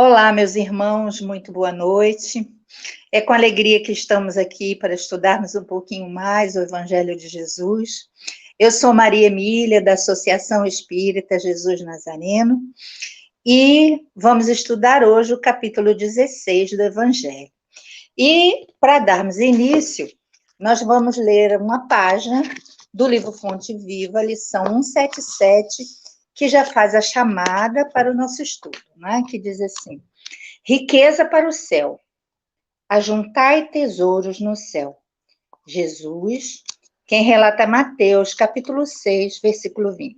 Olá, meus irmãos, muito boa noite. É com alegria que estamos aqui para estudarmos um pouquinho mais o Evangelho de Jesus. Eu sou Maria Emília, da Associação Espírita Jesus Nazareno, e vamos estudar hoje o capítulo 16 do Evangelho. E, para darmos início, nós vamos ler uma página do livro Fonte Viva, lição 177, que já faz a chamada para o nosso estudo, né? Que diz assim: riqueza para o céu, ajuntai tesouros no céu. Jesus, quem relata Mateus, capítulo 6, versículo 20.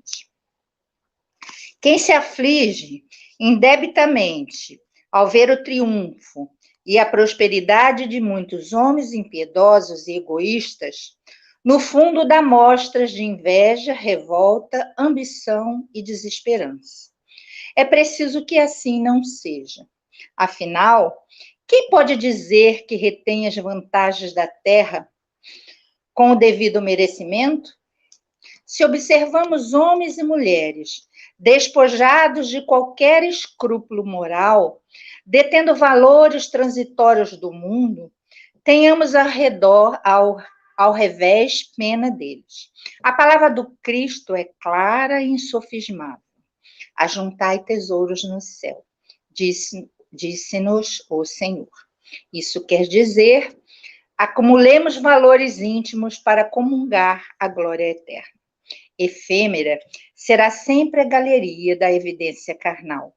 Quem se aflige indebitamente ao ver o triunfo e a prosperidade de muitos homens impiedosos e egoístas, no fundo dá mostras de inveja, revolta, ambição e desesperança. É preciso que assim não seja. Afinal, quem pode dizer que retém as vantagens da terra com o devido merecimento? Se observamos homens e mulheres despojados de qualquer escrúpulo moral, detendo valores transitórios do mundo, tenhamos ao revés, pena deles. A palavra do Cristo é clara e insofismável. Ajuntai tesouros no céu, disse-nos o Senhor. Isso quer dizer, acumulemos valores íntimos para comungar a glória eterna. Efêmera será sempre a galeria da evidência carnal.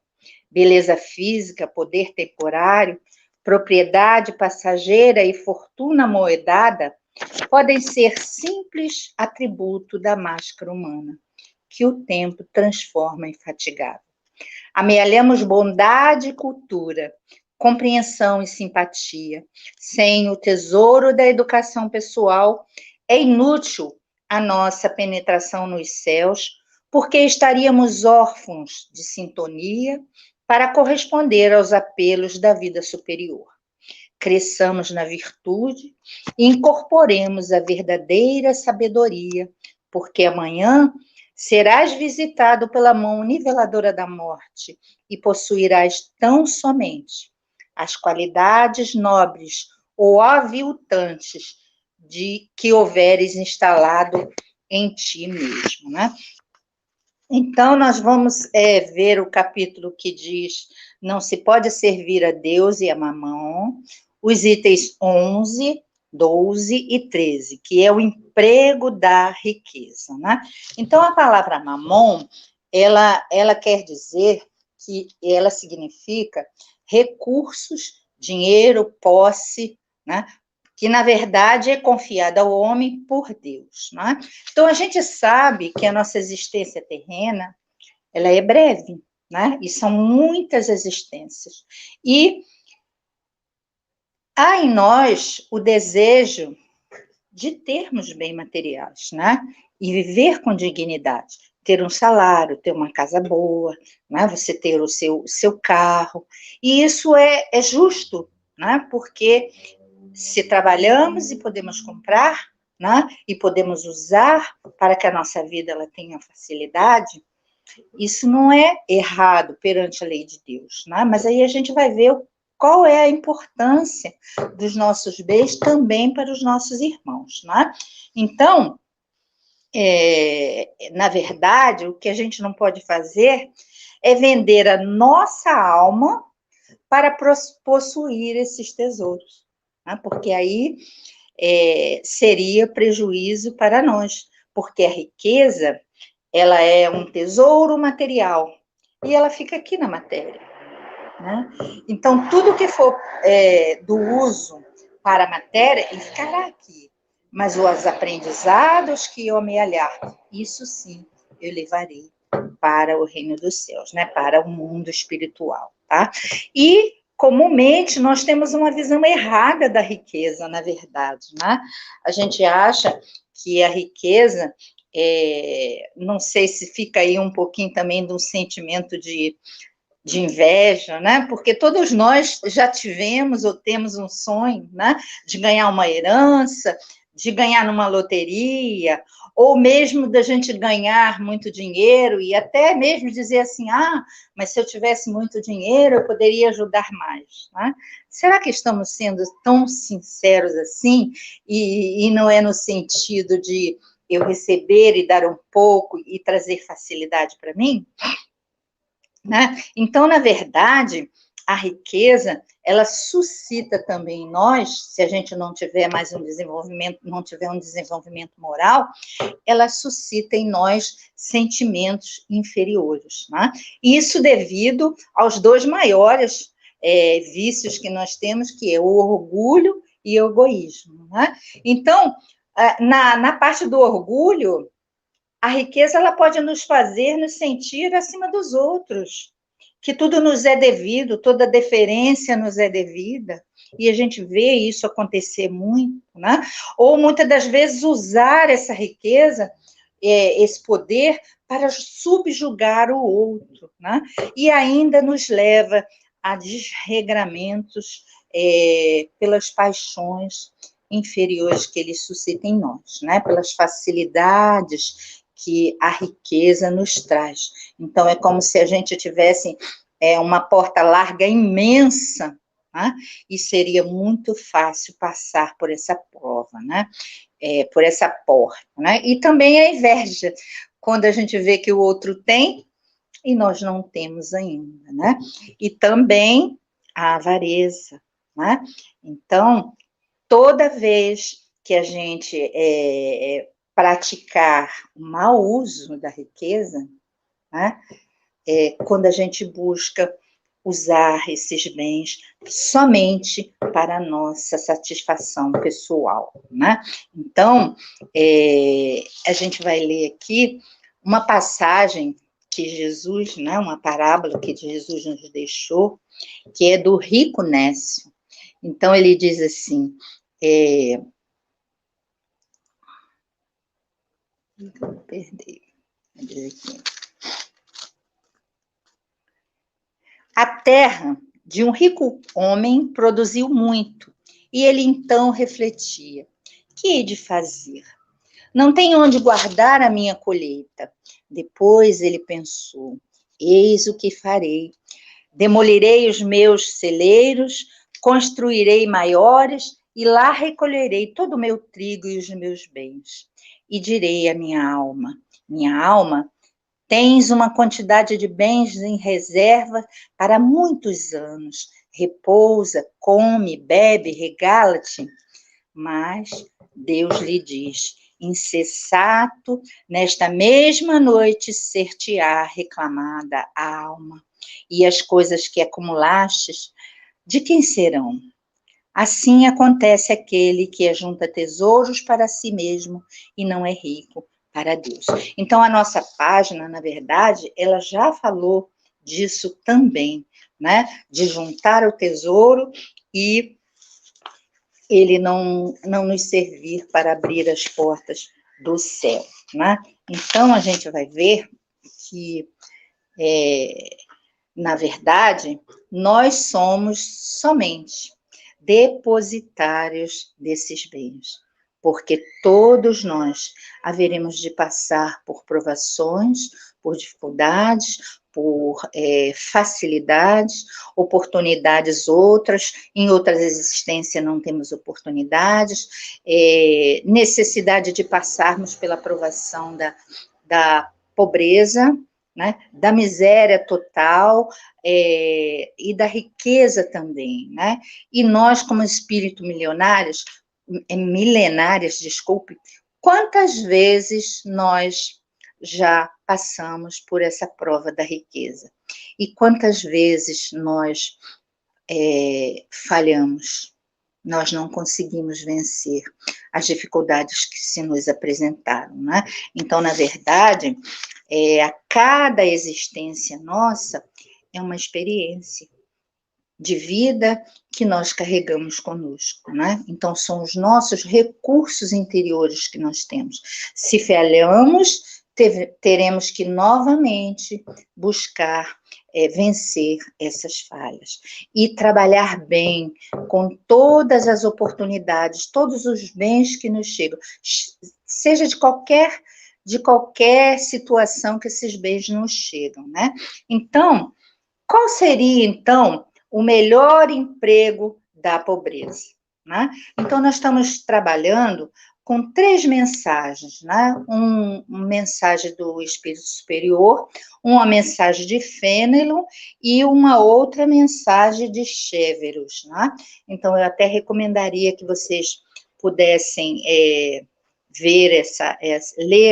Beleza física, poder temporário, propriedade passageira e fortuna moedada podem ser simples atributo da máscara humana, que o tempo transforma infatigável. Amealhamos bondade e cultura, compreensão e simpatia. Sem o tesouro da educação pessoal, é inútil a nossa penetração nos céus, porque estaríamos órfãos de sintonia para corresponder aos apelos da vida superior. Cresçamos na virtude e incorporemos a verdadeira sabedoria, porque amanhã serás visitado pela mão niveladora da morte e possuirás tão somente as qualidades nobres ou aviltantes de que houveres instalado em ti mesmo, né? Então, nós vamos ver o capítulo que diz: não se pode servir a Deus e a Mamão, os itens 11, 12 e 13, que é o emprego da riqueza, né? Então, a palavra mamon, ela quer dizer que ela significa recursos, dinheiro, posse, né? Que, na verdade, é confiada ao homem por Deus, né? Então, a gente sabe que a nossa existência terrena, ela é breve, né? E são muitas existências. E há em nós o desejo de termos bem materiais, né? E viver com dignidade. Ter um salário, ter uma casa boa, né? Você ter o seu carro. E isso é justo, né? Porque se trabalhamos e podemos comprar, né? E podemos usar para que a nossa vida ela tenha facilidade, isso não é errado perante a lei de Deus, né? Mas aí a gente vai ver qual é a importância dos nossos bens também para os nossos irmãos, né? Então, na verdade, o que a gente não pode fazer é vender a nossa alma para possuir esses tesouros, né? Porque aí seria prejuízo para nós, porque a riqueza, ela é um tesouro material, e ela fica aqui na matéria, né? Então, tudo que for do uso para a matéria, ele ficará aqui, mas os aprendizados que eu amealhar, isso sim, eu levarei para o reino dos céus, né? Para o mundo espiritual, tá? E comumente nós temos uma visão errada da riqueza, na verdade, né? A gente acha que a riqueza, não sei se fica aí um pouquinho também de um sentimento de inveja, né? Porque todos nós já tivemos ou temos um sonho, né? De ganhar uma herança, de ganhar numa loteria, ou mesmo da gente ganhar muito dinheiro, e até mesmo dizer assim, mas se eu tivesse muito dinheiro, eu poderia ajudar mais, né? Será que estamos sendo tão sinceros assim? E não é no sentido de eu receber e dar um pouco e trazer facilidade para mim? Né? Então, na verdade, a riqueza, ela suscita também em nós, se a gente não tiver mais um desenvolvimento, não tiver um desenvolvimento moral, ela suscita em nós sentimentos inferiores. Né? Isso devido aos dois maiores vícios que nós temos, que é o orgulho e o egoísmo. Né? Então, na parte do orgulho, a riqueza ela pode nos fazer nos sentir acima dos outros, que tudo nos é devido, toda deferência nos é devida, e a gente vê isso acontecer muito, né? Ou muitas das vezes usar essa riqueza, esse poder, para subjugar o outro, né? E ainda nos leva a desregramentos pelas paixões inferiores que ele suscita em nós, né? Pelas facilidades que a riqueza nos traz. Então, é como se a gente tivesse uma porta larga imensa, né? E seria muito fácil passar por essa prova, né? Por essa porta, né? E também a inveja, quando a gente vê que o outro tem e nós não temos ainda, né? E também a avareza, né? Então, toda vez que a gente praticar o mau uso da riqueza, né? Quando a gente busca usar esses bens somente para a nossa satisfação pessoal, né? Então, a gente vai ler aqui uma passagem que Jesus, né, uma parábola que Jesus nos deixou, que é do rico Nécio. Então, ele diz assim, perdi, a terra de um rico homem produziu muito, e ele então refletia, que hei de fazer? Não tenho onde guardar a minha colheita. Depois ele pensou, eis o que farei. Demolirei os meus celeiros, construirei maiores, e lá recolherei todo o meu trigo e os meus bens. E direi à minha alma, tens uma quantidade de bens em reserva para muitos anos. Repousa, come, bebe, regala-te. Mas Deus lhe diz, insensato, nesta mesma noite ser-te-á reclamada a alma. E as coisas que acumulastes, de quem serão? Assim acontece aquele que ajunta tesouros para si mesmo e não é rico para Deus. Então, a nossa página, na verdade, ela já falou disso também, né? De juntar o tesouro e ele não nos servir para abrir as portas do céu, né? Então, a gente vai ver que, na verdade, nós somos somente depositários desses bens, porque todos nós haveremos de passar por provações, por dificuldades, por facilidades, oportunidades outras, em outras existências não temos oportunidades, necessidade de passarmos pela provação da pobreza, né, da miséria total e da riqueza também, né? E nós, como espírito milenários, desculpe, quantas vezes nós já passamos por essa prova da riqueza? E quantas vezes nós falhamos? Nós não conseguimos vencer as dificuldades que se nos apresentaram, né? Então, na verdade, a cada existência nossa é uma experiência de vida que nós carregamos conosco, né? Então, são os nossos recursos interiores que nós temos. Se falhamos, teremos que novamente buscar vencer essas falhas e trabalhar bem com todas as oportunidades, todos os bens que nos chegam, seja de qualquer situação que esses bens nos chegam, né? Então, qual seria, então, o melhor emprego da pobreza, né? Então, nós estamos trabalhando com 3 mensagens, né? Uma mensagem do Espírito Superior, uma mensagem de Fênelon e uma outra mensagem de Chéveros, né? Então, eu até recomendaria que vocês pudessem ler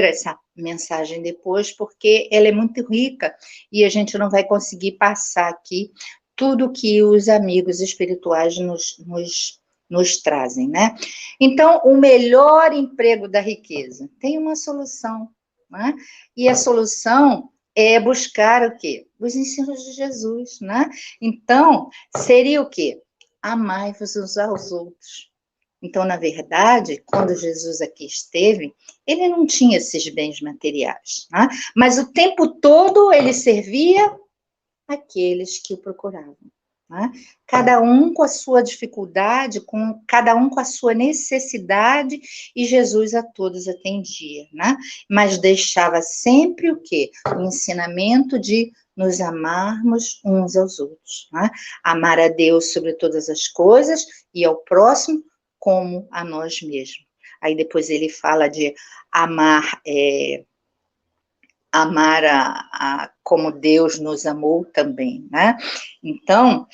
essa mensagem depois, porque ela é muito rica e a gente não vai conseguir passar aqui tudo que os amigos espirituais nos trazem, né? Então, o melhor emprego da riqueza tem uma solução, né? E a solução é buscar o quê? Os ensinos de Jesus, né? Então, seria o quê? Amai-vos uns aos outros. Então, na verdade, quando Jesus aqui esteve, ele não tinha esses bens materiais, né? Mas o tempo todo ele servia aqueles que o procuravam, né? Cada um com a sua dificuldade, cada um com a sua necessidade, e Jesus a todos atendia, né? Mas deixava sempre o quê? O ensinamento de nos amarmos uns aos outros, né? Amar a Deus sobre todas as coisas e ao próximo como a nós mesmos. Aí depois ele fala de amar como Deus nos amou também, né? Então,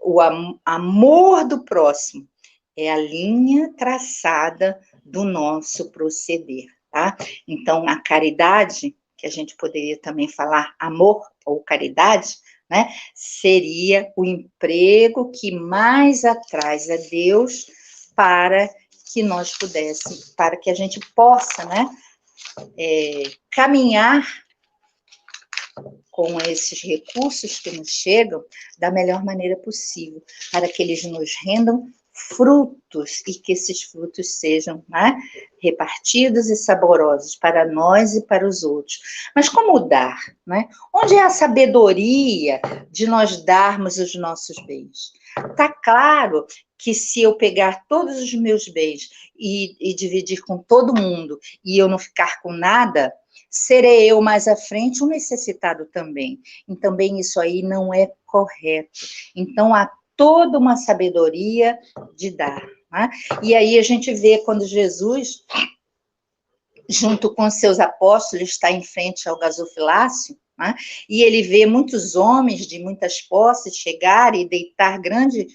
o amor do próximo é a linha traçada do nosso proceder, tá? Então, a caridade, que a gente poderia também falar amor ou caridade, né? Seria o emprego que mais atraz a Deus para que nós pudéssemos, para que a gente possa, né? Caminhar com esses recursos que nos chegam da melhor maneira possível, para que eles nos rendam frutos e que esses frutos sejam, né, repartidos e saborosos para nós e para os outros. Mas como dar, né? Onde é a sabedoria de nós darmos os nossos bens? Está claro que se eu pegar todos os meus bens e dividir com todo mundo e eu não ficar com nada, serei eu mais à frente um necessitado também. E também isso aí não é correto. Então, há toda uma sabedoria de dar, né? E aí a gente vê quando Jesus, junto com seus apóstolos, está em frente ao gasofilácio, né? E ele vê muitos homens de muitas posses chegarem e deitar grande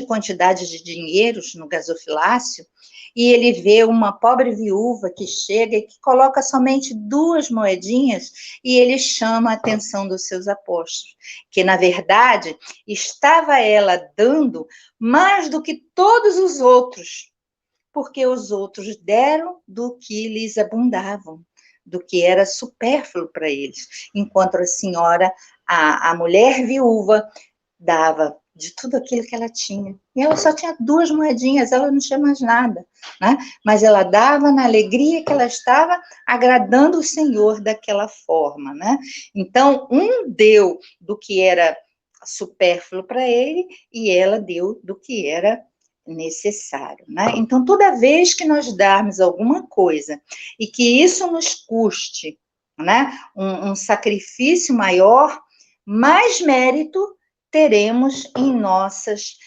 quantidade de dinheiros no gasofilácio, e ele vê uma pobre viúva que chega e que coloca somente 2 moedinhas, e ele chama a atenção dos seus apóstolos, que, na verdade, estava ela dando mais do que todos os outros, porque os outros deram do que lhes abundavam, do que era supérfluo para eles, enquanto a senhora, a mulher viúva, dava de tudo aquilo que ela tinha. E ela só tinha 2 moedinhas, ela não tinha mais nada, né? Mas ela dava na alegria que ela estava agradando o Senhor daquela forma, né? Então, um deu do que era supérfluo para ele e ela deu do que era necessário, né? Então, toda vez que nós darmos alguma coisa e que isso nos custe, né, um sacrifício maior, mais mérito teremos em nossas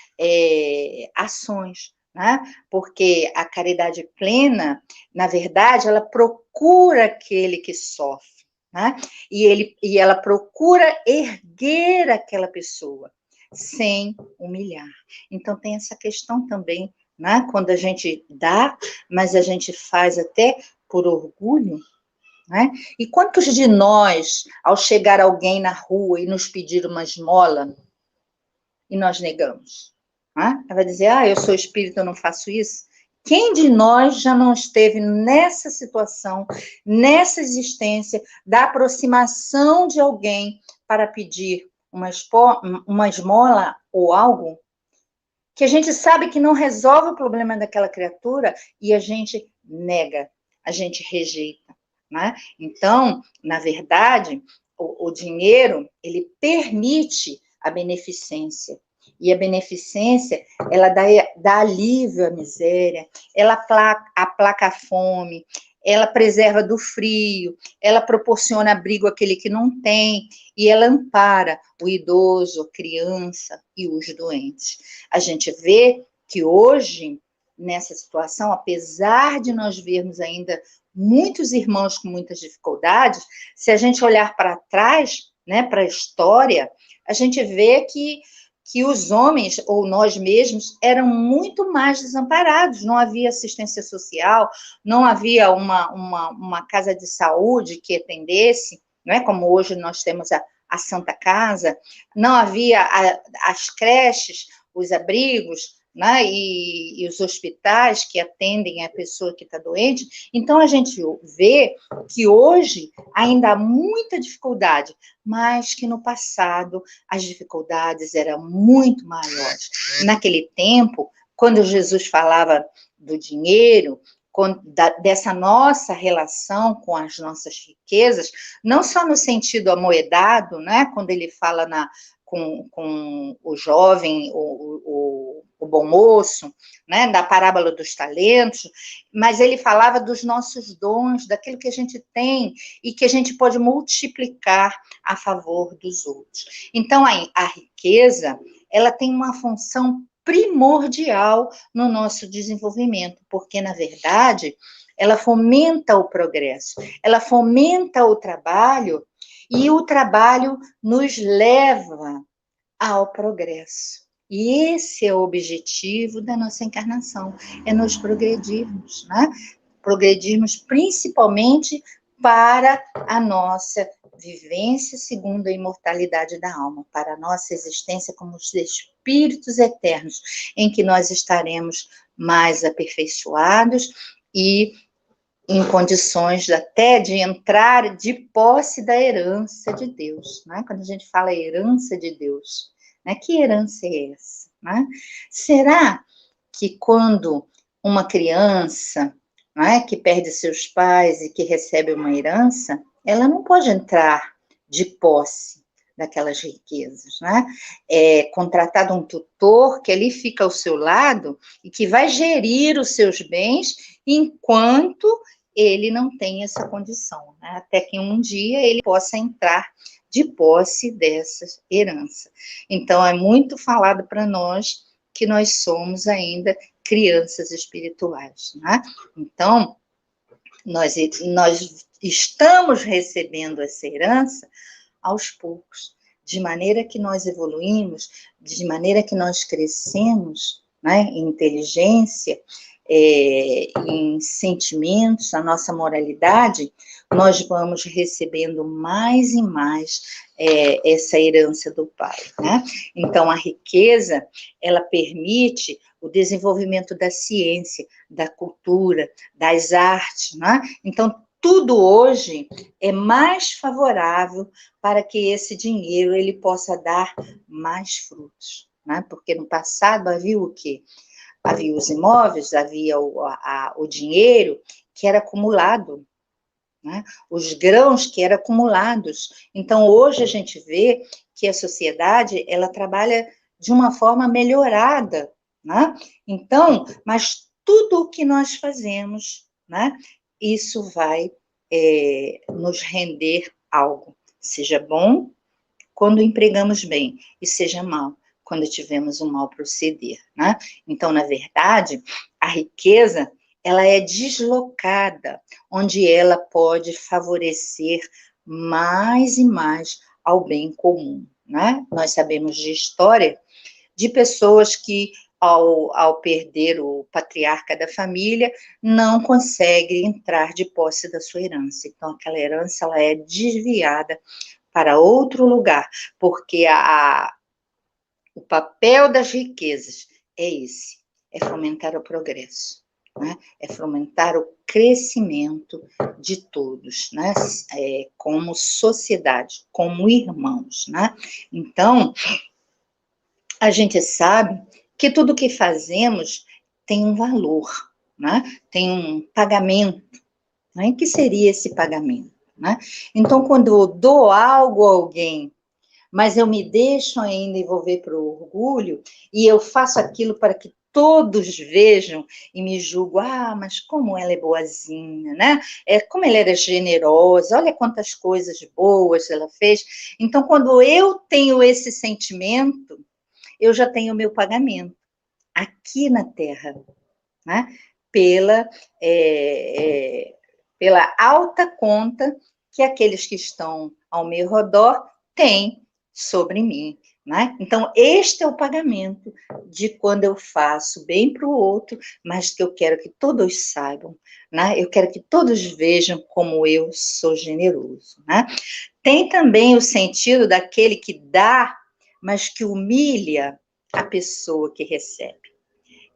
ações, né? Porque a caridade plena, na verdade, ela procura aquele que sofre, né? E ela procura erguer aquela pessoa, sem humilhar. Então, tem essa questão também, né? Quando a gente dá, mas a gente faz até por orgulho, né? E quantos de nós, ao chegar alguém na rua e nos pedir uma esmola, e nós negamos? Né? Ela vai dizer, eu sou espírita, eu não faço isso. Quem de nós já não esteve nessa situação, nessa existência, da aproximação de alguém para pedir uma esmola ou algo, que a gente sabe que não resolve o problema daquela criatura e a gente nega, a gente rejeita. né? Então, na verdade, o dinheiro, ele permite a beneficência. E a beneficência, ela dá alívio à miséria, ela aplaca a fome, ela preserva do frio, ela proporciona abrigo àquele que não tem, e ela ampara o idoso, a criança e os doentes. A gente vê que hoje, nessa situação, apesar de nós vermos ainda muitos irmãos com muitas dificuldades, se a gente olhar para trás, né, para a história, a gente vê que os homens, ou nós mesmos, eram muito mais desamparados, não havia assistência social, não havia uma casa de saúde que atendesse, não é como hoje nós temos a Santa Casa, não havia as creches, os abrigos, né, e os hospitais que atendem a pessoa que está doente. Então, a gente vê que hoje ainda há muita dificuldade, mas que no passado as dificuldades eram muito maiores. Naquele tempo, quando Jesus falava do dinheiro, dessa nossa relação com as nossas riquezas, não só no sentido amoedado, né, quando ele fala com o jovem, o bom moço, né, da parábola dos talentos, mas ele falava dos nossos dons, daquilo que a gente tem e que a gente pode multiplicar a favor dos outros. Então, a riqueza, ela tem uma função primordial no nosso desenvolvimento, porque, na verdade, ela fomenta o progresso, ela fomenta o trabalho, e o trabalho nos leva ao progresso. E esse é o objetivo da nossa encarnação, é nos progredirmos, né? Progredirmos principalmente para a nossa vivência segundo a imortalidade da alma, para a nossa existência como os espíritos eternos, em que nós estaremos mais aperfeiçoados e em condições até de entrar de posse da herança de Deus, né? Quando a gente fala herança de Deus, né? Que herança é essa, né? Será que quando uma criança, né, que perde seus pais e que recebe uma herança, ela não pode entrar de posse daquelas riquezas, né? É contratado um tutor que ali fica ao seu lado e que vai gerir os seus bens enquanto ele não tem essa condição, né? Até que um dia ele possa entrar de posse dessa herança. Então, é muito falado para nós que nós somos ainda crianças espirituais, né? Então, nós estamos recebendo essa herança aos poucos, de maneira que nós evoluímos, de maneira que nós crescemos, né, em inteligência, em sentimentos, a nossa moralidade, nós vamos recebendo mais e mais essa herança do Pai, né? Então, a riqueza, ela permite o desenvolvimento da ciência, da cultura, das artes, né? Então, tudo hoje é mais favorável para que esse dinheiro ele possa dar mais frutos, né? Porque no passado havia o quê? Havia os imóveis, havia o dinheiro que era acumulado, né? Os grãos que eram acumulados. Então, hoje a gente vê que a sociedade, ela trabalha de uma forma melhorada, né? Então, mas tudo o que nós fazemos, né? Isso vai nos render algo, seja bom quando empregamos bem, e seja mal quando tivemos um mau proceder, né? Então, na verdade, a riqueza, ela é deslocada, onde ela pode favorecer mais e mais ao bem comum, né? Nós sabemos de história de pessoas que, ao perder o patriarca da família, não conseguem entrar de posse da sua herança. Então, aquela herança, ela é desviada para outro lugar, porque o papel das riquezas é esse, é fomentar o progresso, né? É fomentar o crescimento de todos, né? Como sociedade, como irmãos, né? Então, a gente sabe que tudo que fazemos tem um valor, né? Tem um pagamento, né? Que seria esse pagamento, né? Então, quando eu dou algo a alguém, mas eu me deixo ainda envolver por orgulho, e eu faço aquilo para que todos vejam e me julgam, mas como ela é boazinha, né? Como ela era generosa, olha quantas coisas boas ela fez. Então, quando eu tenho esse sentimento, eu já tenho o meu pagamento aqui na Terra, né? Pela, é, é, pela alta conta que aqueles que estão ao meu redor têm sobre mim, né? Então, este é o pagamento de quando eu faço bem para o outro, mas que eu quero que todos saibam, né? Eu quero que todos vejam como eu sou generoso, né? Tem também o sentido daquele que dá, mas que humilha a pessoa que recebe.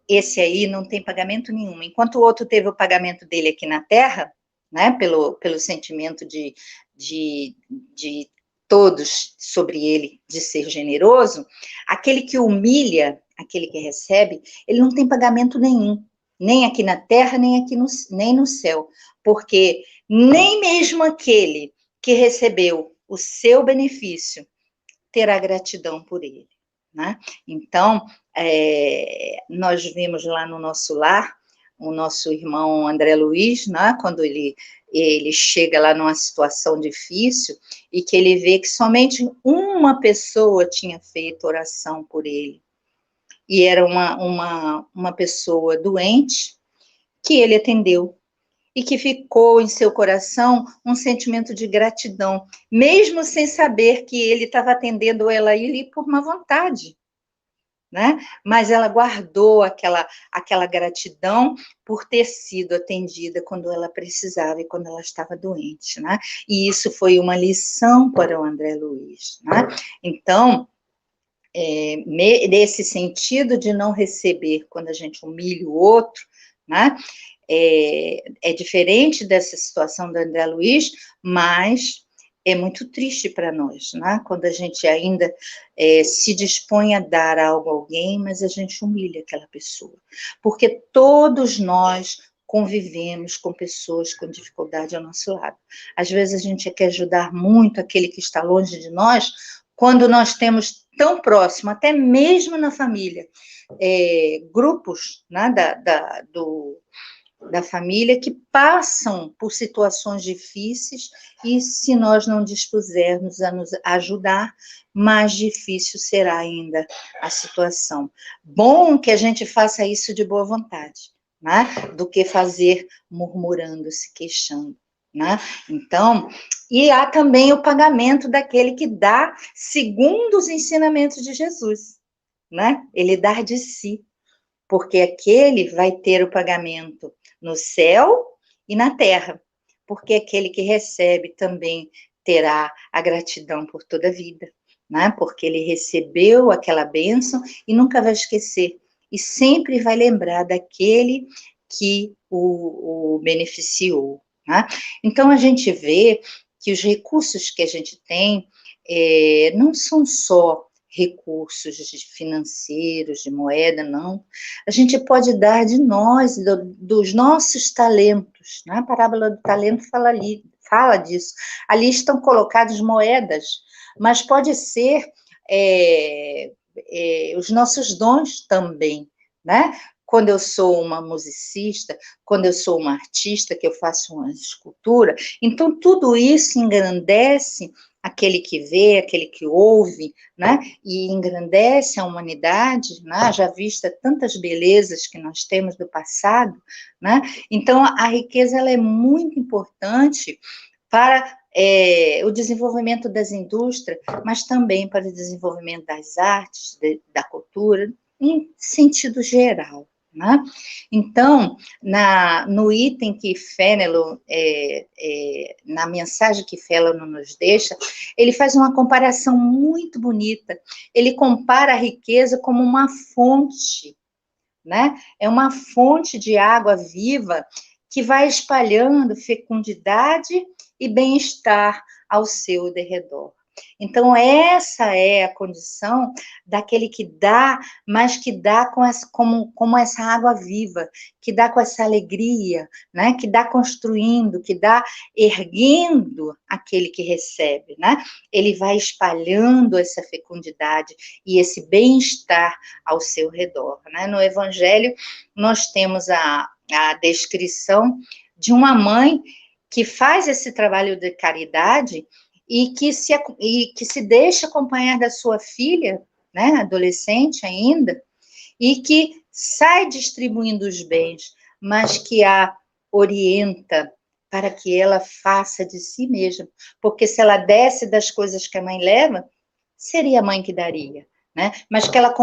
Esse aí não tem pagamento nenhum. Enquanto o outro teve o pagamento dele aqui na Terra, né, pelo sentimento de todos sobre ele, de ser generoso, aquele que humilha, aquele que recebe, ele não tem pagamento nenhum, nem aqui na Terra, nem aqui nem no céu, porque nem mesmo aquele que recebeu o seu benefício terá gratidão por ele, né? Então, nós vimos lá no nosso lar, o nosso irmão André Luiz, né, quando ele chega lá numa situação difícil e que ele vê que somente uma pessoa tinha feito oração por ele, e era uma pessoa doente que ele atendeu, e que ficou em seu coração um sentimento de gratidão, mesmo sem saber que ele estava atendendo ela ali por má vontade, né? Mas ela guardou aquela gratidão por ter sido atendida quando ela precisava e quando ela estava doente, né? E isso foi uma lição para o André Luiz, né? Então, nesse sentido de não receber quando a gente humilha o outro, né? É diferente dessa situação do André Luiz, mas é muito triste para nós, né? Quando a gente ainda se dispõe a dar algo a alguém, mas a gente humilha aquela pessoa. Porque todos nós convivemos com pessoas com dificuldade ao nosso lado. Às vezes a gente quer ajudar muito aquele que está longe de nós, quando nós temos tão próximo, até mesmo na família, grupos, né, da família que passam por situações difíceis e se nós não dispusermos a nos ajudar, mais difícil será ainda a situação. Bom que a gente faça isso de boa vontade, né? Do que fazer murmurando, se queixando, né? Então, e há também o pagamento daquele que dá segundo os ensinamentos de Jesus, né? Ele dá de si, porque aquele vai ter o pagamento no céu e na terra, porque aquele que recebe também terá a gratidão por toda a vida, né? Porque ele recebeu aquela bênção e nunca vai esquecer, e sempre vai lembrar daquele que o beneficiou, né? Então, a gente vê que os recursos que a gente tem não são só recursos financeiros, de moeda, não. A gente pode dar de nós, dos nossos talentos, né? A parábola do talento fala disso. Ali estão colocadas moedas, mas pode ser os nossos dons também, né? Quando eu sou uma musicista, quando eu sou uma artista, que eu faço uma escultura, então tudo isso engrandece aquele que vê, aquele que ouve, né? E engrandece a humanidade, né? Já vista tantas belezas que nós temos do passado, né? Então, a riqueza ela é muito importante para o desenvolvimento das indústrias, mas também para o desenvolvimento das artes, da cultura, em sentido geral, né? Então, no item que Fénelon, na mensagem que Fénelon nos deixa, ele faz uma comparação muito bonita. Ele compara a riqueza como uma fonte, né? É uma fonte de água viva que vai espalhando fecundidade e bem-estar ao seu derredor. Então, essa é a condição daquele que dá, mas que dá como essa água viva, que dá com essa alegria, né? Que dá construindo, que dá erguendo aquele que recebe, né? Ele vai espalhando essa fecundidade e esse bem-estar ao seu redor, né? No Evangelho, nós temos a descrição de uma mãe que faz esse trabalho de caridade e que se deixa acompanhar da sua filha, né, adolescente ainda, e que sai distribuindo os bens, mas que a orienta para que ela faça de si mesma, porque se ela desse das coisas que a mãe leva, seria a mãe que daria, né? Mas que ela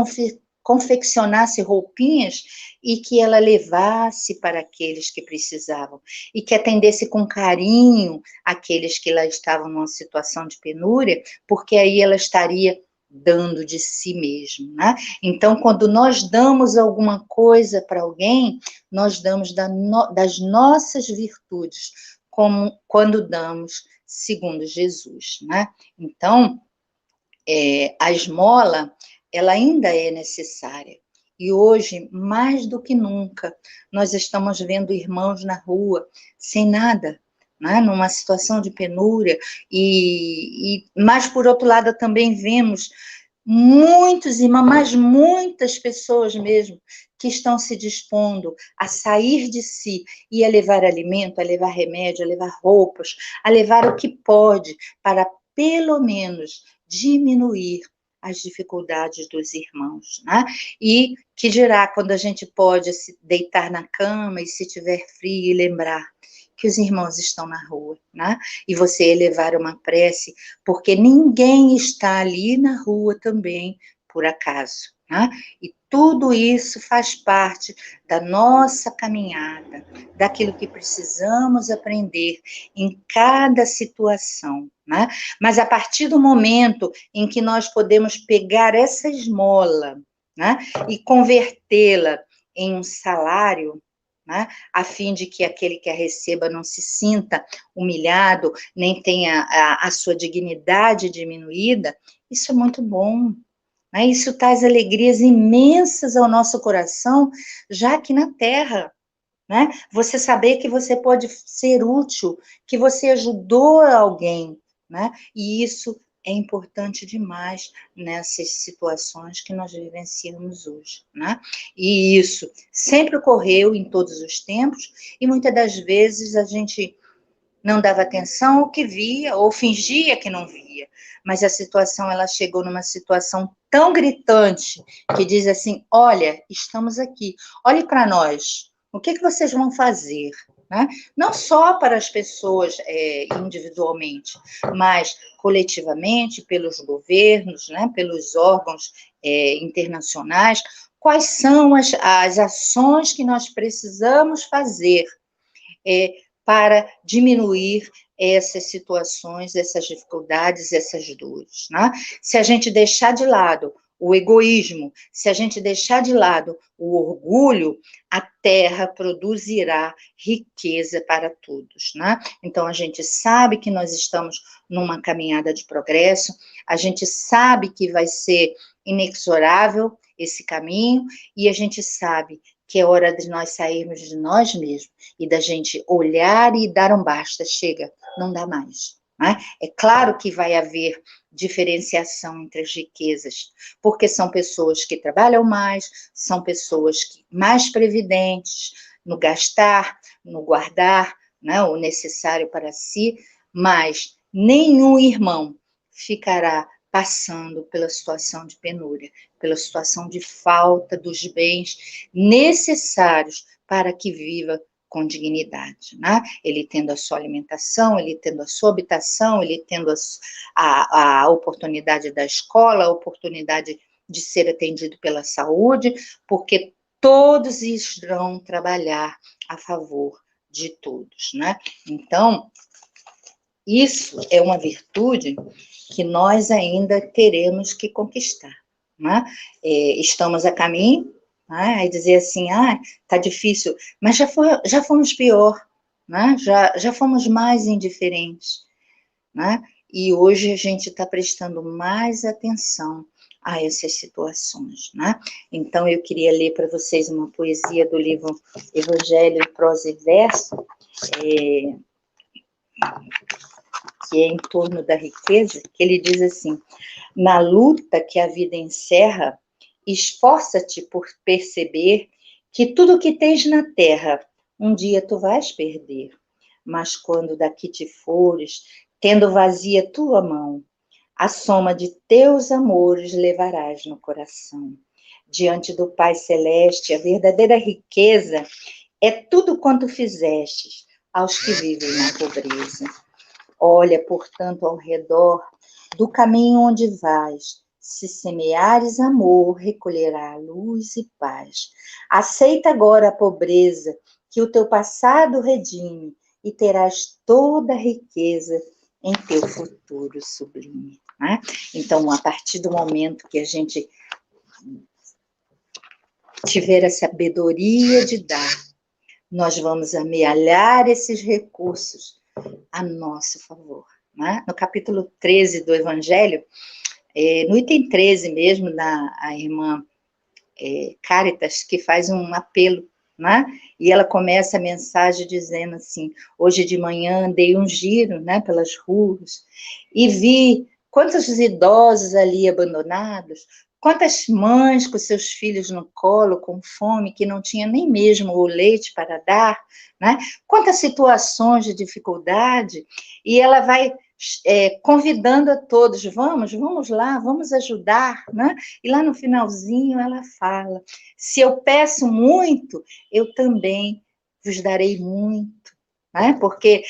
confeccionasse roupinhas e que ela levasse para aqueles que precisavam e que atendesse com carinho aqueles que lá estavam numa situação de penúria, porque aí ela estaria dando de si mesma, né? Então, quando nós damos alguma coisa para alguém, nós damos das nossas virtudes, como quando damos segundo Jesus, né? Então, a esmola, ela ainda é necessária. E hoje, mais do que nunca, nós estamos vendo irmãos na rua, sem nada, né? Numa situação de penúria, mas, por outro lado, também vemos muitos irmãos, mas muitas pessoas mesmo, que estão se dispondo a sair de si e a levar alimento, a levar remédio, a levar roupas, a levar o que pode para, pelo menos, diminuir as dificuldades dos irmãos, né? E que dirá quando a gente pode se deitar na cama e, se tiver frio, lembrar que os irmãos estão na rua, né? E você elevar uma prece, porque ninguém está ali na rua também por acaso, né? E tudo isso faz parte da nossa caminhada, daquilo que precisamos aprender em cada situação, né? Mas a partir do momento em que nós podemos pegar essa esmola, né, e convertê-la em um salário, né, a fim de que aquele que a receba não se sinta humilhado, nem tenha a sua dignidade diminuída, isso é muito bom. Né? Isso traz alegrias imensas ao nosso coração, já aqui na Terra. Né? Você saber que você pode ser útil, que você ajudou alguém, né? E isso é importante demais nessas situações que nós vivenciamos hoje, né? E isso sempre ocorreu em todos os tempos, e muitas das vezes a gente não dava atenção ao que via, ou fingia que não via, mas a situação, ela chegou numa situação tão gritante, que diz assim, olha, estamos aqui, olhe para nós, o que vocês vão fazer? Né? Não só para as pessoas individualmente, mas coletivamente, pelos governos, né? Pelos órgãos internacionais, quais são as ações que nós precisamos fazer para diminuir essas situações, essas dificuldades, essas dores, né? Se a gente deixar de lado o egoísmo, se a gente deixar de lado o orgulho, a terra produzirá riqueza para todos, né? Então, a gente sabe que nós estamos numa caminhada de progresso, a gente sabe que vai ser inexorável esse caminho, e a gente sabe que é hora de nós sairmos de nós mesmos e da gente olhar e dar um basta, chega, não dá mais. Né? É claro que vai haver diferenciação entre as riquezas, porque são pessoas que trabalham mais, são pessoas mais previdentes no gastar, no guardar, né, o necessário para si, mas nenhum irmão ficará passando pela situação de penúria, pela situação de falta dos bens necessários para que viva com dignidade, né? Ele tendo a sua alimentação, ele tendo a sua habitação, ele tendo a oportunidade da escola, a oportunidade de ser atendido pela saúde, porque todos irão trabalhar a favor de todos, né? Então, isso é uma virtude que nós ainda teremos que conquistar, né? Estamos a caminho, né? Aí dizer assim, tá difícil, mas já fomos pior, né? Já fomos mais indiferentes, né? E hoje a gente está prestando mais atenção a essas situações, né? Então, eu queria ler para vocês uma poesia do livro Evangelho em Prosa e Verso, que é em torno da riqueza, que ele diz assim: na luta que a vida encerra, esforça-te por perceber que tudo que tens na terra, um dia tu vais perder. Mas quando daqui te fores, tendo vazia tua mão, a soma de teus amores levarás no coração. Diante do Pai Celeste, a verdadeira riqueza é tudo quanto fizestes aos que vivem na pobreza. Olha, portanto, ao redor do caminho onde vais. Se semeares amor, recolherá luz e paz. Aceita agora a pobreza que o teu passado redime e terás toda a riqueza em teu futuro sublime. Né? Então, a partir do momento que a gente tiver a sabedoria de dar, nós vamos amealhar esses recursos a nosso favor. Né? No capítulo 13 do Evangelho, no item 13 mesmo, a irmã Cáritas, que faz um apelo, né? E ela começa a mensagem dizendo assim: hoje de manhã dei um giro, né, pelas ruas e vi quantos idosos ali abandonados, quantas mães com seus filhos no colo, com fome, que não tinha nem mesmo o leite para dar, né? Quantas situações de dificuldade, e ela vai convidando a todos, vamos lá, vamos ajudar, né? E lá no finalzinho ela fala: se eu peço muito, eu também vos darei muito, né? Porque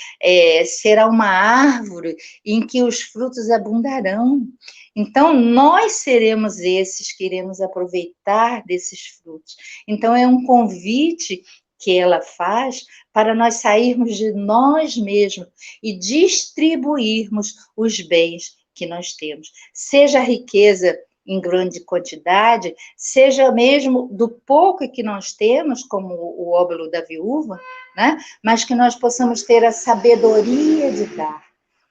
será uma árvore em que os frutos abundarão. Então, nós seremos esses que iremos aproveitar desses frutos. Então, é um convite que ela faz para nós sairmos de nós mesmos e distribuirmos os bens que nós temos. Seja a riqueza em grande quantidade, seja mesmo do pouco que nós temos, como o óbolo da viúva, né? Mas que nós possamos ter a sabedoria de dar,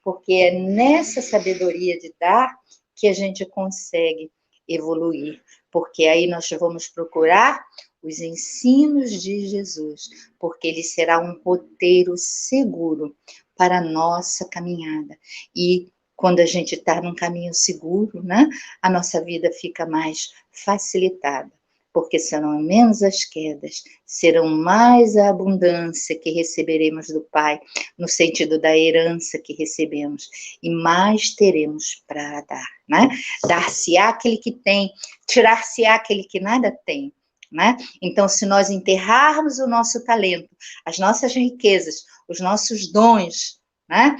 porque é nessa sabedoria de dar que a gente consegue evoluir, porque aí nós vamos procurar os ensinos de Jesus, porque ele será um roteiro seguro para a nossa caminhada. E quando a gente está num caminho seguro, né, a nossa vida fica mais facilitada, porque serão menos as quedas, serão mais a abundância que receberemos do Pai, no sentido da herança que recebemos, e mais teremos para dar, né? Dar-se-á aquele que tem, tirar-se-á aquele que nada tem, né? Então, se nós enterrarmos o nosso talento, as nossas riquezas, os nossos dons, né?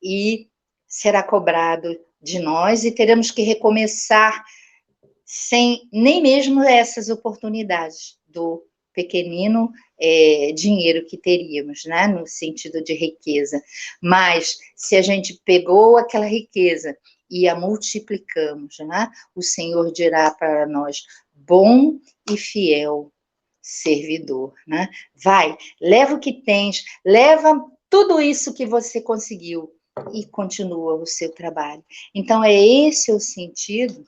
E será cobrado de nós e teremos que recomeçar sem nem mesmo essas oportunidades do pequenino dinheiro que teríamos, né, no sentido de riqueza. Mas se a gente pegou aquela riqueza e a multiplicamos, né, o Senhor dirá para nós: bom e fiel servidor, né? Vai, leva o que tens, leva tudo isso que você conseguiu e continua o seu trabalho. Então, esse o sentido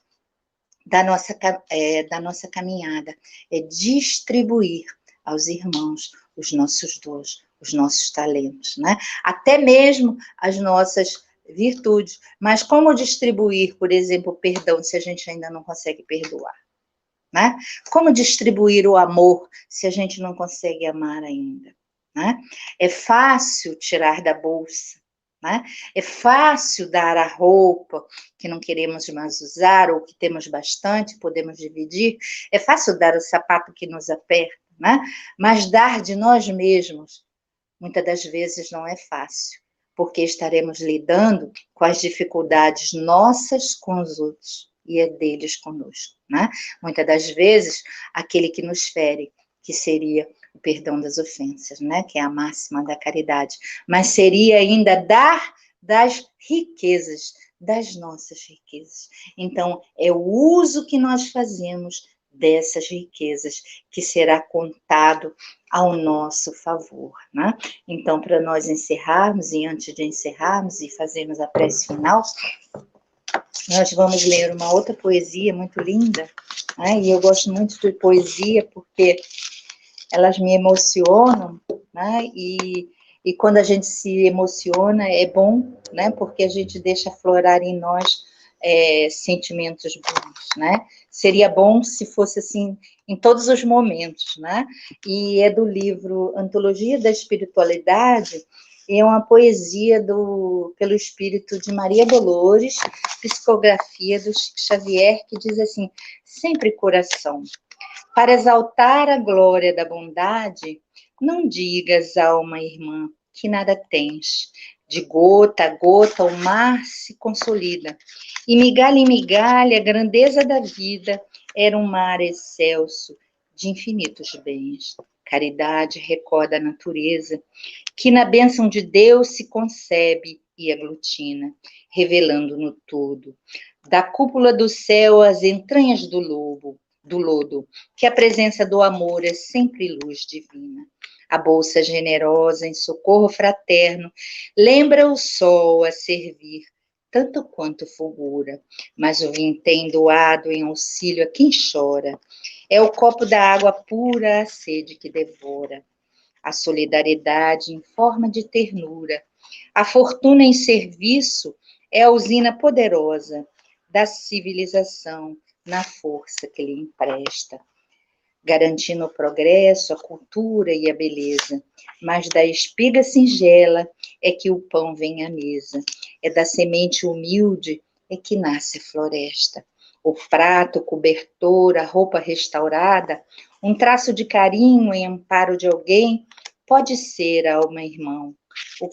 da nossa caminhada, é distribuir aos irmãos os nossos dons, os nossos talentos, né? Até mesmo as nossas virtudes. Mas como distribuir, por exemplo, perdão, se a gente ainda não consegue perdoar? Né? Como distribuir o amor se a gente não consegue amar ainda? Né? É fácil tirar da bolsa, né? É fácil dar a roupa que não queremos mais usar ou que temos bastante, podemos dividir. É fácil dar o sapato que nos aperta, né? Mas dar de nós mesmos, muitas das vezes não é fácil, porque estaremos lidando com as dificuldades nossas com os outros e é deles conosco, né? Muitas das vezes, aquele que nos fere, que seria o perdão das ofensas, né? Que é a máxima da caridade, mas seria ainda dar das riquezas, das nossas riquezas. Então, é o uso que nós fazemos dessas riquezas que será contado ao nosso favor, né? Então, para nós encerrarmos, e antes de encerrarmos e fazermos a prece final, nós vamos ler uma outra poesia muito linda, né? E eu gosto muito de poesia porque elas me emocionam, né? E quando a gente se emociona é bom, né? Porque a gente deixa aflorar em nós sentimentos bons, né? Seria bom se fosse assim em todos os momentos, né? E é do livro Antologia da Espiritualidade, e é uma poesia pelo espírito de Maria Dolores, psicografia do Chico Xavier, que diz assim: sempre coração, para exaltar a glória da bondade, não digas, alma irmã, que nada tens. De gota a gota o mar se consolida, e migalha em migalha a grandeza da vida era um mar excelso de infinitos bens. Caridade recorda a natureza, que na bênção de Deus se concebe e aglutina, revelando no todo, da cúpula do céu às entranhas do lodo, que a presença do amor é sempre luz divina. A bolsa generosa em socorro fraterno lembra o sol a servir, tanto quanto fulgura, mas o vintém doado em auxílio a quem chora. É o copo da água pura a sede que devora. A solidariedade em forma de ternura. A fortuna em serviço é a usina poderosa da civilização na força que lhe empresta, garantindo o progresso, a cultura e a beleza. Mas da espiga singela é que o pão vem à mesa, é da semente humilde é que nasce a floresta. O prato, o cobertor, a roupa restaurada, um traço de carinho em amparo de alguém, pode ser, alma irmão, o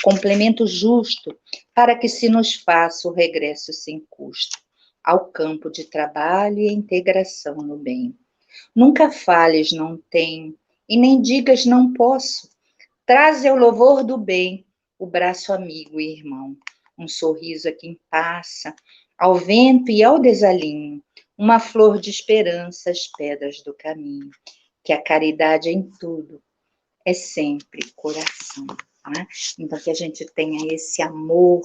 complemento justo para que se nos faça o regresso sem custo ao campo de trabalho e integração no bem. Nunca fales não tenho, e nem digas não posso. Traze o louvor do bem, o braço amigo e irmão. Um sorriso a quem passa, ao vento e ao desalinho. Uma flor de esperança às pedras do caminho. Que a caridade em tudo é sempre coração. Né? Então, que a gente tenha esse amor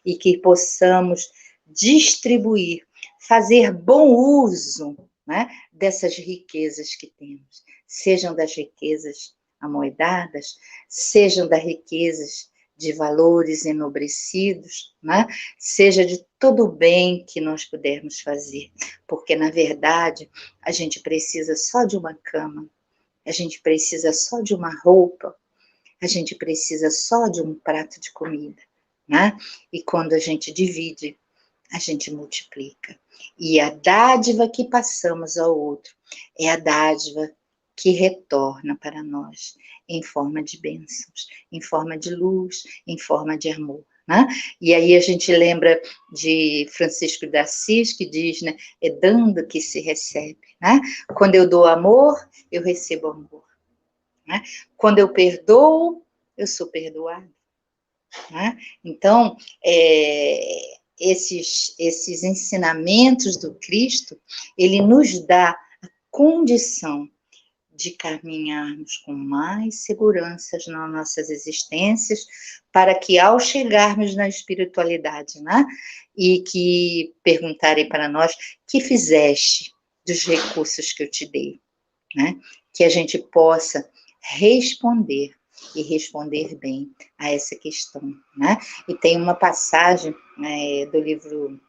e que possamos distribuir, fazer bom uso, né, dessas riquezas que temos, sejam das riquezas amoedadas, sejam das riquezas de valores enobrecidos, né, seja de todo o bem que nós pudermos fazer, porque, na verdade, a gente precisa só de uma cama, a gente precisa só de uma roupa, a gente precisa só de um prato de comida, né? E quando a gente divide, a gente multiplica. E a dádiva que passamos ao outro é a dádiva que retorna para nós em forma de bênçãos, em forma de luz, em forma de amor. Né? E aí a gente lembra de Francisco de Assis, que diz, né, é dando que se recebe. Né? Quando eu dou amor, eu recebo amor. Né? Quando eu perdoo, eu sou perdoado. Né? Então, esses ensinamentos do Cristo, ele nos dá a condição de caminharmos com mais seguranças nas nossas existências, para que ao chegarmos na espiritualidade, né, e que perguntarem para nós, que fizeste dos recursos que eu te dei, né, que a gente possa responder e responder bem a essa questão, né? E tem uma passagem do livro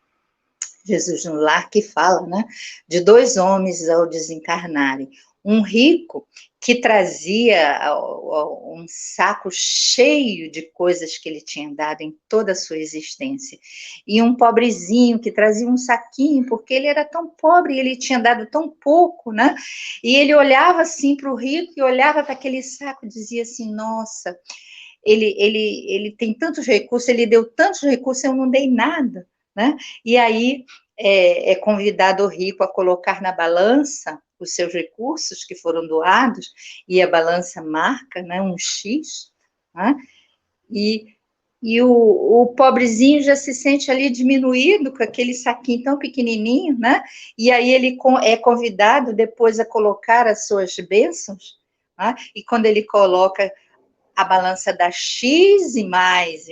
Jesus no Lar que fala, né, de dois homens ao desencarnarem. Um rico que trazia um saco cheio de coisas que ele tinha dado em toda a sua existência. E um pobrezinho que trazia um saquinho, porque ele era tão pobre e ele tinha dado tão pouco, né? E ele olhava assim para o rico e olhava para aquele saco e dizia assim, nossa, ele tem tantos recursos, ele deu tantos recursos, eu não dei nada, né? E aí é convidado o rico a colocar na balança os seus recursos que foram doados, e a balança marca, né, um X, né? E o pobrezinho já se sente ali diminuído com aquele saquinho tão pequenininho, né? E aí ele é convidado depois a colocar as suas bênçãos, né? E quando ele coloca, a balança dá X e mais,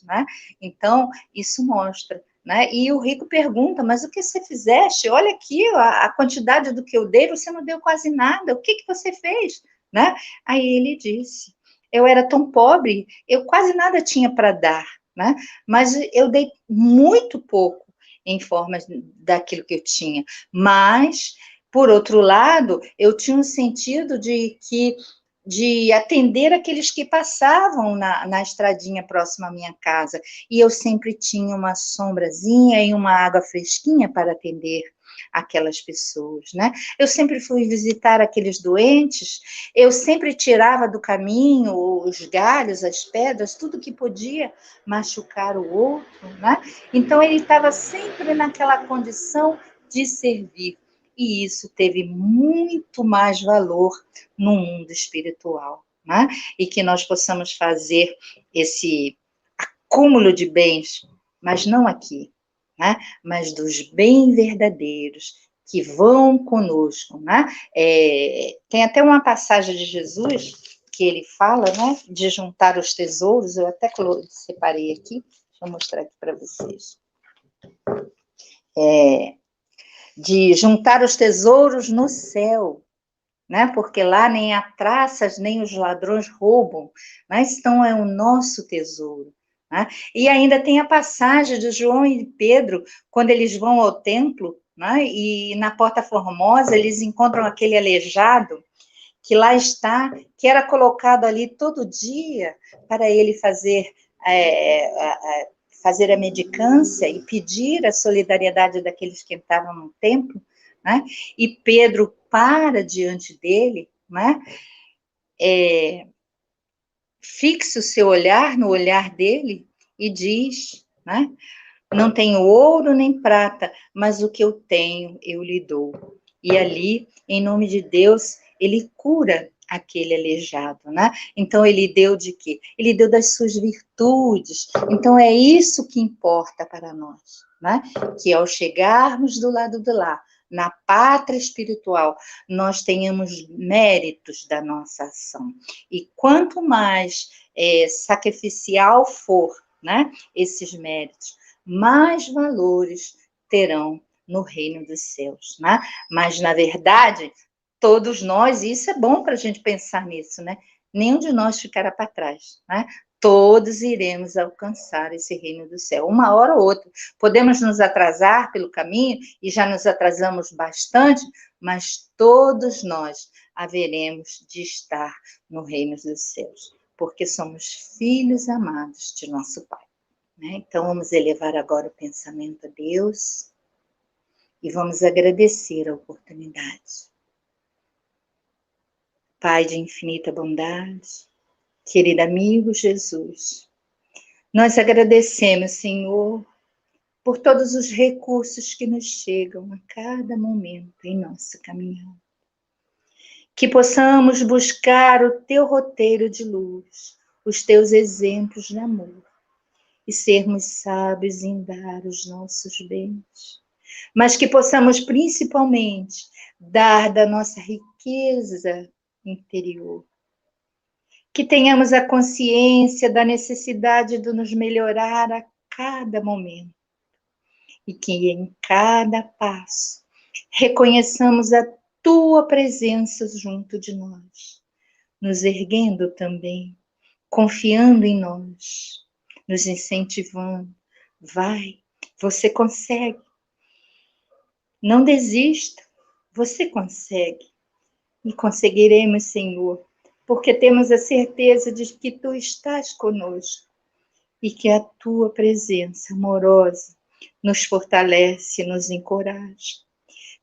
né? Então, isso mostra, né? E o rico pergunta, mas o que você fizeste? Olha aqui a quantidade do que eu dei, você não deu quase nada, o que você fez? Né? Aí ele disse, eu era tão pobre, eu quase nada tinha para dar, né? Mas eu dei muito pouco em forma daquilo que eu tinha. Mas, por outro lado, eu tinha um sentido de atender aqueles que passavam na estradinha próxima à minha casa. E eu sempre tinha uma sombrazinha e uma água fresquinha para atender aquelas pessoas, né? Eu sempre fui visitar aqueles doentes, eu sempre tirava do caminho os galhos, as pedras, tudo que podia machucar o outro, né? Então ele estava sempre naquela condição de servir. E isso teve muito mais valor no mundo espiritual, né? E que nós possamos fazer esse acúmulo de bens, mas não aqui, né? Mas dos bens verdadeiros que vão conosco, né? Tem até uma passagem de Jesus que ele fala, né? De juntar os tesouros, eu até separei aqui, deixa eu mostrar aqui para vocês. De juntar os tesouros no céu, né? Porque lá nem as traças, nem os ladrões roubam, mas então é o nosso tesouro. Né? E ainda tem a passagem de João e Pedro, quando eles vão ao templo, né? E na Porta Formosa eles encontram aquele aleijado, que lá está, que era colocado ali todo dia para ele fazer a mendicância e pedir a solidariedade daqueles que estavam no templo, né? E Pedro para diante dele, né? Fixa o seu olhar no olhar dele e diz, né? Não tenho ouro nem prata, mas o que eu tenho eu lhe dou. E ali, em nome de Deus, ele cura aquele aleijado, né? Então ele deu de quê? Ele deu das suas virtudes. Então é isso que importa para nós, né? Que ao chegarmos do lado de lá, na pátria espiritual, nós tenhamos méritos da nossa ação. E quanto mais sacrificial for, né, esses méritos, mais valores terão no reino dos céus, né? Mas, na verdade, todos nós, e isso é bom para a gente pensar nisso, né? Nenhum de nós ficará para trás, né? Todos iremos alcançar esse reino do céu, uma hora ou outra. Podemos nos atrasar pelo caminho, e já nos atrasamos bastante, mas todos nós haveremos de estar no reino dos céus, porque somos filhos amados de nosso Pai. Então, vamos elevar agora o pensamento a Deus e vamos agradecer a oportunidade. Pai de infinita bondade, querido amigo Jesus, nós agradecemos, Senhor, por todos os recursos que nos chegam a cada momento em nossa caminhada. Que possamos buscar o teu roteiro de luz, os teus exemplos de amor, e sermos sábios em dar os nossos bens, mas que possamos principalmente dar da nossa riqueza interior, que tenhamos a consciência da necessidade de nos melhorar a cada momento e que em cada passo reconheçamos a tua presença junto de nós, nos erguendo também, confiando em nós, nos incentivando. Vai, você consegue. Não desista, você consegue. E conseguiremos, Senhor, porque temos a certeza de que tu estás conosco e que a tua presença amorosa nos fortalece, nos encoraja.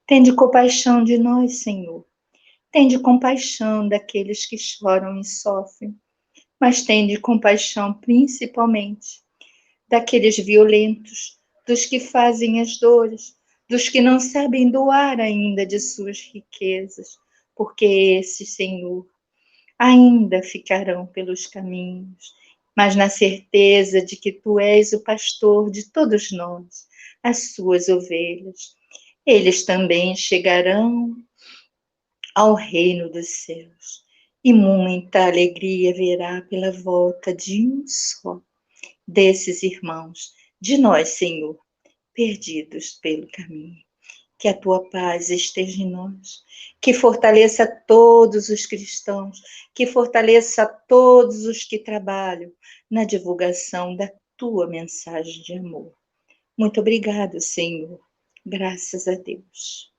Tende compaixão de nós, Senhor. Tende compaixão daqueles que choram e sofrem, mas tende compaixão principalmente daqueles violentos, dos que fazem as dores, dos que não sabem doar ainda de suas riquezas, porque esses, Senhor, ainda ficarão pelos caminhos, mas na certeza de que tu és o pastor de todos nós, as suas ovelhas. Eles também chegarão ao reino dos céus. e muita alegria verá pela volta de um só desses irmãos, de nós, Senhor, perdidos pelo caminho. Que a tua paz esteja em nós, que fortaleça todos os cristãos, que fortaleça todos os que trabalham na divulgação da tua mensagem de amor. Muito obrigado, Senhor. Graças a Deus.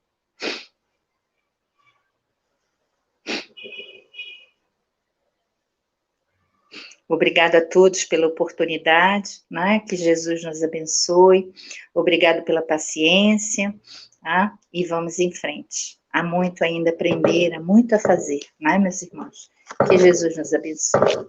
Obrigado a todos pela oportunidade, né? Que Jesus nos abençoe. Obrigado pela paciência, tá? E vamos em frente. Há muito ainda a aprender, há muito a fazer, né, meus irmãos? Que Jesus nos abençoe.